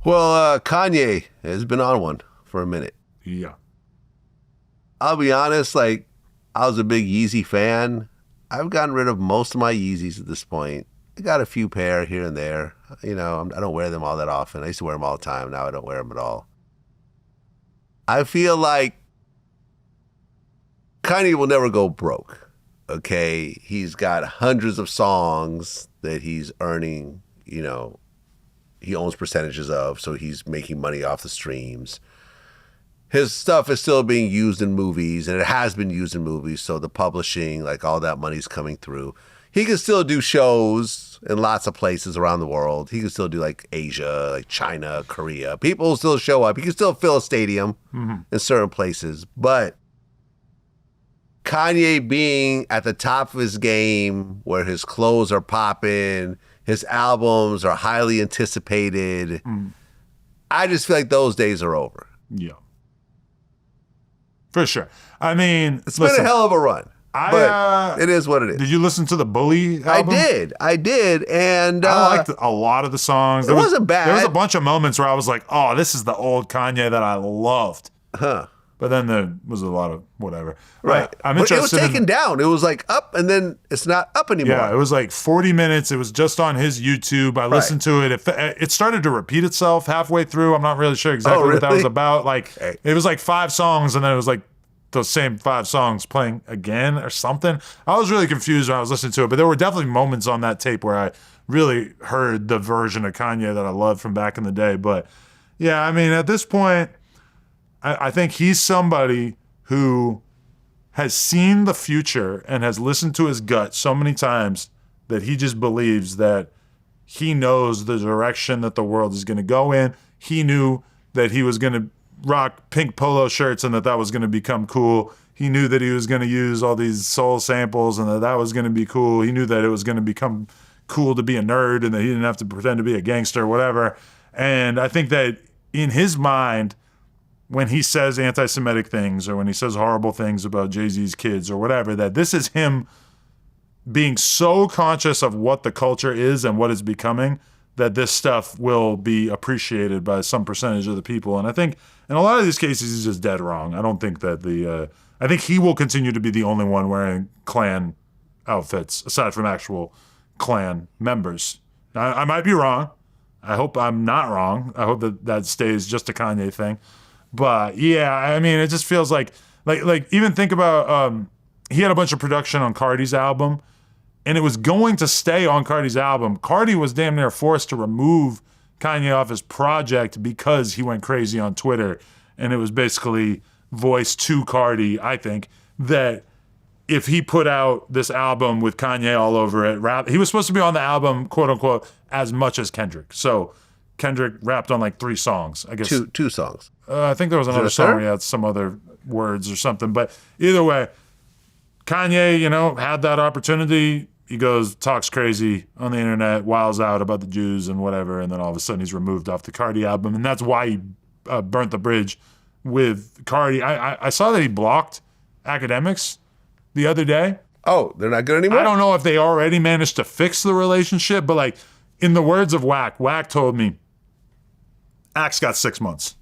Well, Kanye has been on one for a minute. Yeah. I'll be honest, like, I was a big Yeezy fan. I've gotten rid of most of my Yeezys at this point. I got a few pair here and there. You know, I don't wear them all that often. I used to wear them all the time. Now I don't wear them at all. I feel like Kanye will never go broke, okay? He's got hundreds of songs that he's earning, you know, he owns percentages of, so he's making money off the streams. His stuff is still being used in movies, and it has been used in movies, so the publishing, like all that money's coming through. He can still do shows in lots of places around the world. He can still do like Asia, like China, Korea. People will still show up. He can still fill a stadium in certain places. But Kanye being at the top of his game, where his clothes are popping, his albums are highly anticipated, I just feel like those days are over. Yeah. For sure. I mean, it's been a hell of a run. But it is what it is. Did you listen to the Bully album? I did. And I liked a lot of the songs. It wasn't bad. There was a bunch of moments where I was like, oh, this is the old Kanye that I loved. Huh. But then there was a lot of whatever. Right. I'm but interested. It was taken down. It was like up, and then it's not up anymore. Yeah, it was like 40 minutes. It was just on his YouTube. I listened to it. It started to repeat itself halfway through. I'm not really sure exactly what that was about. Like, it was like 5 songs, and then it was like those same 5 songs playing again or something. I was really confused when I was listening to it, but there were definitely moments on that tape where I really heard the version of Kanye that I loved from back in the day. But yeah, I mean, at this point, I think he's somebody who has seen the future and has listened to his gut so many times that he just believes that he knows the direction that the world is going to go in. He knew that he was going to rock pink polo shirts and that was going to become cool. He knew that he was going to use all these soul samples and that was going to be cool. He knew that it was going to become cool to be a nerd and that he didn't have to pretend to be a gangster or whatever. And I think that in his mind, when he says anti-Semitic things or when he says horrible things about Jay-Z's kids or whatever, that this is him being so conscious of what the culture is and what it's becoming that this stuff will be appreciated by some percentage of the people. And I think in a lot of these cases, he's just dead wrong. I don't think that I think he will continue to be the only one wearing Klan outfits, aside from actual Klan members. I might be wrong. I hope I'm not wrong. I hope that stays just a Kanye thing. But yeah, I mean, it just feels like even think about, he had a bunch of production on Carti's album, and it was going to stay on Carti's album. Carti was damn near forced to remove Kanye off his project because he went crazy on Twitter. And it was basically voiced to Carti, I think, that if he put out this album with Kanye all over it, he was supposed to be on the album, quote unquote, as much as Kendrick. So Kendrick rapped on like 3 songs, I guess. Two songs. I think there was another song where he had some other words or something. But either way, Kanye, had that opportunity. He talks crazy on the internet, wiles out about the Jews and whatever, and then all of a sudden he's removed off the Carti album, and that's why he burnt the bridge with Carti. I saw that he blocked Academics the other day. Oh, they're not good anymore? I don't know if they already managed to fix the relationship, but like in the words of Wack told me, Axe got 6 months.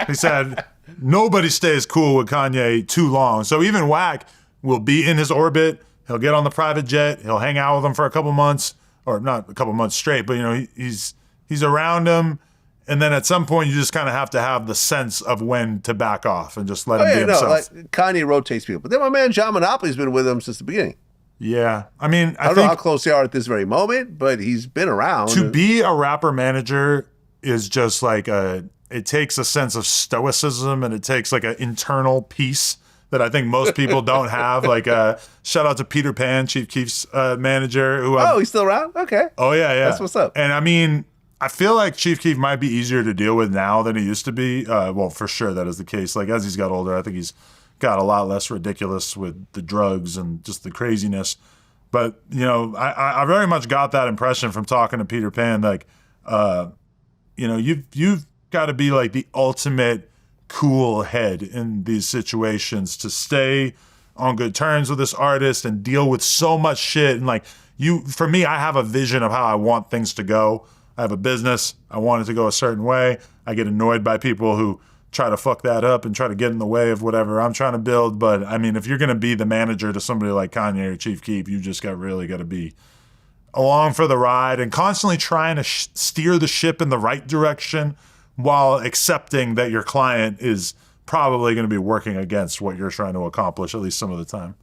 He said, nobody stays cool with Kanye too long. So even Wack will be in his orbit. He'll get on the private jet. He'll hang out with him for a couple months, or not a couple months straight, but he's around him. And then at some point, you just kind of have to have the sense of when to back off and just let him be himself. Like Kanye rotates people. But then my man John Monopoly's been with him since the beginning. Yeah. I mean, I don't know how close they are at this very moment, but he's been around. To be a rapper manager is just like it takes a sense of stoicism and it takes like an internal peace that I think most people don't have. Like, shout out to Peter Pan, Chief Keef's manager. He's still around? Okay. Oh, yeah. That's what's up. And I mean, I feel like Chief Keef might be easier to deal with now than he used to be. Well, for sure that is the case. Like, as he's got older, I think he's got a lot less ridiculous with the drugs and just the craziness. But, I very much got that impression from talking to Peter Pan. Like, you've got to be like the ultimate cool head in these situations to stay on good terms with this artist and deal with so much shit. And like for me, I have a vision of how I want things to go. I have a business. I want it to go a certain way. I get annoyed by people who try to fuck that up and try to get in the way of whatever I'm trying to build. But I mean, if you're going to be the manager to somebody like Kanye or Chief Keef, you just really got to be along for the ride and constantly trying to steer the ship in the right direction while accepting that your client is probably going to be working against what you're trying to accomplish, at least some of the time.